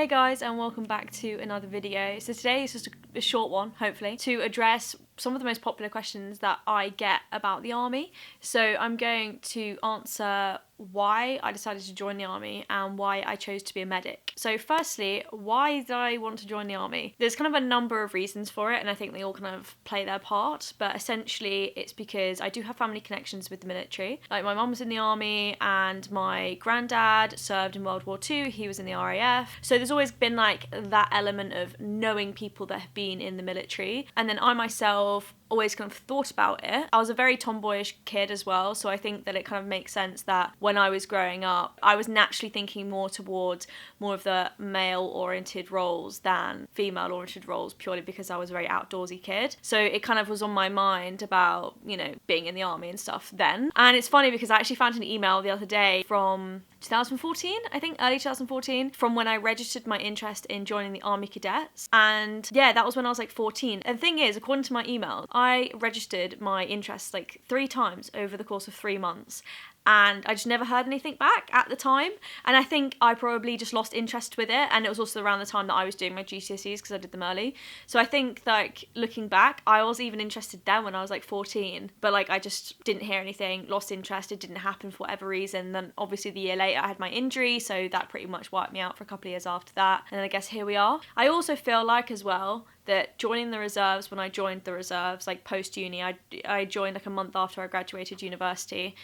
Hey guys, and welcome back to another video. So today is just a short one, hopefully, to address some of the most popular questions that I get about the army. So I'm going to answer why I decided to join the army and why I chose to be a medic. So firstly, why did I want to join the army? There's kind of a number of reasons for it, and I think they all kind of play their part, but essentially it's because I do have family connections with the military. Like my mum was in the army and my granddad served in World War II, he was in the RAF. So there's always been like that element of knowing people that have been in the military. And then I myself always kind of thought about it. I was a very tomboyish kid as well, so I think that it kind of makes sense that when I was growing up, I was naturally thinking more towards more of the male-oriented roles than female-oriented roles, purely because I was a very outdoorsy kid. So it kind of was on my mind about, you know, being in the army and stuff then. And it's funny because I actually found an email the other day from 2014, I think, early 2014, from when I registered my interest in joining the Army Cadets. And yeah, that was when I was like 14. And the thing is, according to my email, I registered my interest like 3 times over the course of 3 months. And I just never heard anything back at the time. And I think I probably just lost interest with it. And it was also around the time that I was doing my GCSEs because I did them early. So I think like looking back, I was even interested then when I was like 14. But like I just didn't hear anything, lost interest. It didn't happen for whatever reason. Then obviously the year later I had my injury. So that pretty much wiped me out for a couple of years after that. And then I guess here we are. I also feel like as well that joining the reserves, when I joined the reserves, like post-uni, I joined like a month after I graduated university.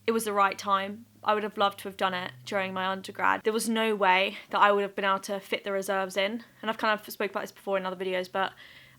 It was the right time. I would have loved to have done it during my undergrad. There was no way that I would have been able to fit the reserves in. And I've kind of spoke about this before in other videos, but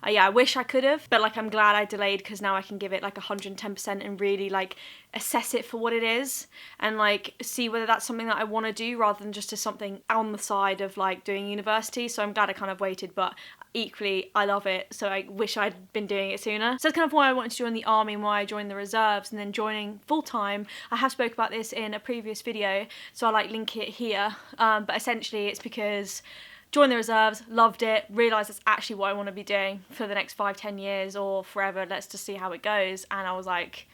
yeah, I wish I could have. But like I'm glad I delayed because now I can give it like 110% and really like assess it for what it is and like see whether that's something that I want to do rather than just as something on the side of like doing university. So I'm glad I kind of waited, but equally I love it, so I wish I'd been doing it sooner. So that's kind of why I wanted to join the army and why I joined the reserves, and then joining full-time. I have spoke about this in a previous video, so I'll like link it here, but essentially it's because joined the reserves, loved it, realised that's actually what I want to be doing for the next 5-10 years or forever. Let's just see how it goes. And I was like,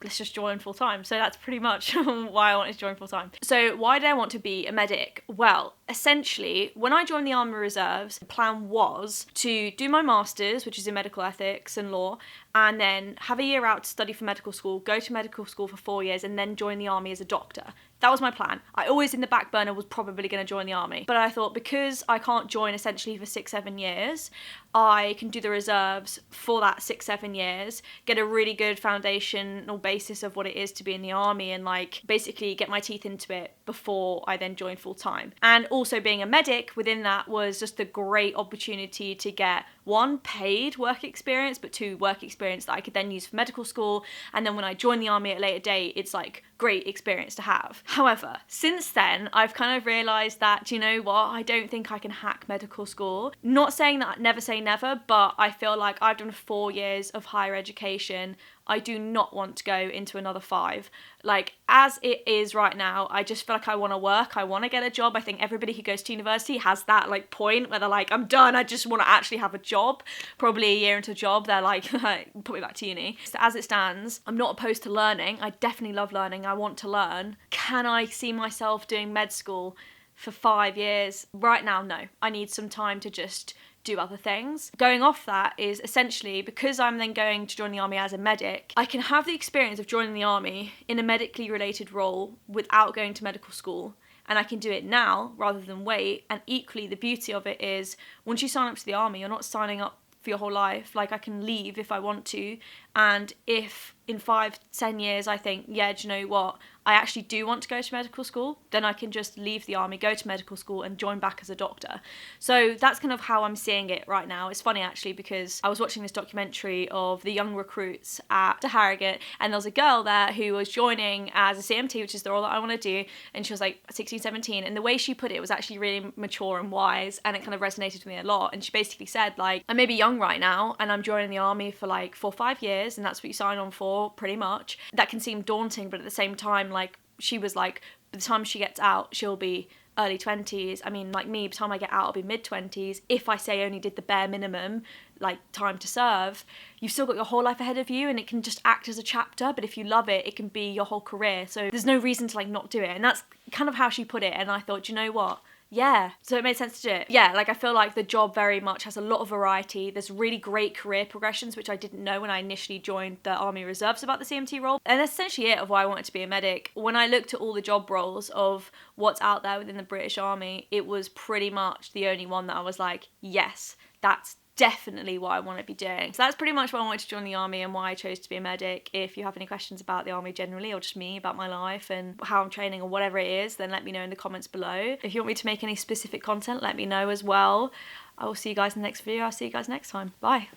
let's just join full time. So that's pretty much why I wanted to join full time. So why did I want to be a medic? Well, essentially, when I joined the Army Reserves, the plan was to do my master's, which is in medical ethics and law, and then have a year out to study for medical school, go to medical school for 4 years, and then join the army as a doctor. That was my plan. I always in the back burner was probably going to join the army. But I thought because I can't join essentially for 6-7 years, I can do the reserves for that 6-7 years, get a really good foundational basis of what it is to be in the army and like basically get my teeth into it before I then joined full time. And also being a medic within that was just a great opportunity to get 1, paid work experience, but 2, work experience that I could then use for medical school. And then when I join the army at a later date, it's like great experience to have. However, since then, I've kind of realised that, do you know what, I don't think I can hack medical school. Not saying that never say never, but I feel like I've done 4 years of higher education. I do not want to go into another 5. Like, as it is right now, I just feel like I want to work, I want to get a job. I think everybody who goes to university has that, like, point where they're like, I'm done, I just want to actually have a job. Probably a year into a job, they're like, put me back to uni. So as it stands, I'm not opposed to learning. I definitely love learning, I want to learn. Can I see myself doing med school for 5 years? Right now, no. I need some time to just do other things. Going off that is essentially because I'm then going to join the army as a medic, I can have the experience of joining the army in a medically related role without going to medical school. And I can do it now rather than wait. And equally, the beauty of it is once you sign up to the army, you're not signing up for your whole life. Like I can leave if I want to. And if in 5-10 years I think, yeah, do you know what, I actually do want to go to medical school, then I can just leave the army, go to medical school and join back as a doctor. So that's kind of how I'm seeing it right now. It's funny actually because I was watching this documentary of the young recruits at Harrogate, and there was a girl there who was joining as a CMT, which is the role that I want to do, and she was like 16, 17, and the way she put it was actually really mature and wise, and it kind of resonated with me a lot. And she basically said like, I may be young right now and I'm joining the army for like 4 or 5 years and that's what you sign on for pretty much. That can seem daunting, but at the same time, like she was like, by the time she gets out, she'll be early 20s. I mean, like me, by the time I get out, I'll be mid-20s. If I say only did the bare minimum, like time to serve, you've still got your whole life ahead of you, and it can just act as a chapter, but if you love it, it can be your whole career. So there's no reason to like not do it. And that's kind of how she put it. And I thought, you know what? yeah, so it made sense to do it. Yeah, like I feel like the job very much has a lot of variety. There's really great career progressions, which I didn't know when I initially joined the Army Reserves about the CMT role. And that's essentially it of why I wanted to be a medic. When I looked at all the job roles of what's out there within the British Army, it was pretty much the only one that I was like, yes, that's definitely what I want to be doing. So that's pretty much why I wanted to join the army and why I chose to be a medic. If you have any questions about the army generally, or just me, about my life and how I'm training or whatever it is, then let me know in the comments below. If you want me to make any specific content, let me know as well. I will see you guys in the next video. I'll see you guys next time. Bye.